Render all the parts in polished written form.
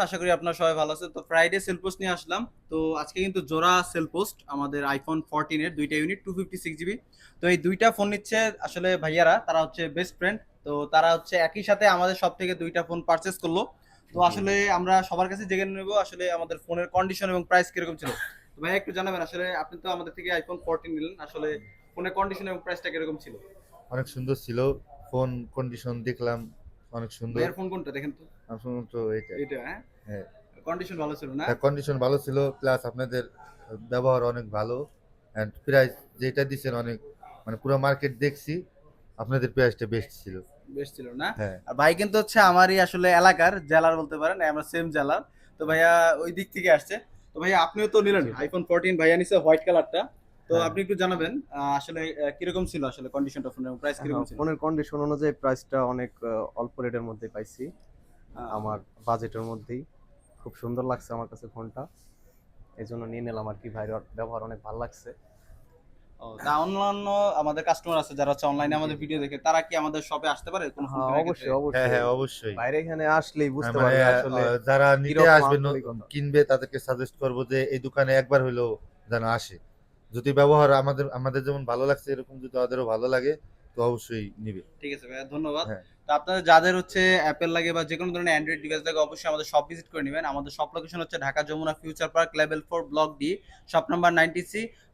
আশা করি আপনারা সবাই ভালো আছেন। তো ফ্রাইডে সেল পোস্ট নিয়ে আসলাম। তো আজকে কিন্তু জোড়া সেল পোস্ট আমাদের আইফোন 14 এর দুইটা ইউনিট 256 জিবি। তো এই দুইটা ফোন নিচ্ছে আসলে ভাইয়ারা, তারা হচ্ছে বেস্ট ফ্রেন্ড। তো তারা হচ্ছে একই সাথে আমাদের সব থেকে দুইটা ফোন পারচেস করলো। তো জি, আসলে আমরা সবার কাছে জেনে নেবো আসলে আমাদের ফোনের কন্ডিশন এবং প্রাইস কিরকম ছিল। তো ভাইয়া একটু জানাবেন, আসলে আপনি তো আমাদের থেকে আইফোন 14 নিলেন, আসলে ফোনের কন্ডিশন এবং প্রাইসটা কিরকম ছিল? অনেক সুন্দর ছিল। ফোন কন্ডিশন দেখলাম অনেক সুন্দর। ভাইয়ার ফোন কোনটা দেখেন তো। আমার তো এইটা। এটা হ্যাঁ, হ্যাঁ, কন্ডিশন ভালো ছিল না? তার কন্ডিশন ভালো ছিল, প্লাস আপনাদের ব্যবহার অনেক ভালো। অ্যান্ড প্রাইস যেটা দিচ্ছেন অনেক, মানে পুরো মার্কেট দেখছি, আপনাদের প্রাইসটা বেস্ট ছিল। বেশ ছিল না? হ্যাঁ, আর ভাই কিন্তু হচ্ছে আমারই আসলে এলাকার জেলার বলতে পারেন, আমরা সেম জেলার। তো ভাইয়া ওই দিক থেকে আসছে। তো ভাইয়া আপনিও তো নিলেন জি, আইফোন 14, ভাইয়া নিছে হোয়াইট কালারটা। তো হ্যাঁ। আপনি একটু জানাবেন আসলে কিরকম ছিল আসলে কন্ডিশনটা, ফোনের প্রাইস কিরকম হ্যাঁ, ছিল? ফোনের কন্ডিশন অনুযায়ী প্রাইসটা অনেক অল্প রেটের মধ্যে পাইছি। আমার বাজেটের মধ্যেই খুব সুন্দর লাগছে আমার কাছে ফোনটা। এই জন্য নিয়ে নিলাম আর কি। ভাইয়ের ব্যবহার অনেক ভালো লাগছে। ও, তা অন্যান্য আমাদের কাস্টমার আছে যারা হচ্ছে অনলাইনে জি, আমাদের ভিডিও দেখে, তারা কি আমাদের শপে আসতে পারে কোনো ফোন হ্যাঁ, কেনার ক্ষেত্রে? অবশ্যই হ্যাঁ, অবশ্যই। হ্যাঁ, অবশ্যই। বাইরে এখানে আসলেই বুঝতে মানে পারবে আসলে যারা নিতে কিরকম আসবে, আন্তরিকতা। কিনবে, তাদেরকে সাজেস্ট করবো যে এই দোকানে একবার হইলেও যেন আসে। যদি ব্যবহার আমাদের আমাদের যেমন ভালো লাগছে, এরকম যদি ওদেরও ভালো লাগে, তো অবশ্যই নিবে। ঠিক আছে ভাইয়া, ধন্যবাদ। হ্যাঁ, তো আপনাদের যাদের হচ্ছে অ্যাপেল লাগে বা যে কোনো ধরনের অ্যান্ড্রয়েড ডিভাইস লাগে, অবশ্যই আমাদের শপ ভিজিট করে নেবেন। আমাদের শপ লোকেশন হচ্ছে Dhaka Jamuna future park level 4 block D, shop number 90C।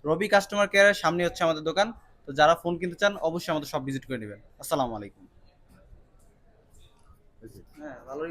Robi customer কেয়ারের সামনে হচ্ছে আমাদের দোকান। তো যারা ফোন কিনতে চান অবশ্যই আমাদের শপ ভিজিট করে নেবেন। আসসালামু আলাইকুম। হ্যাঁ, ভালো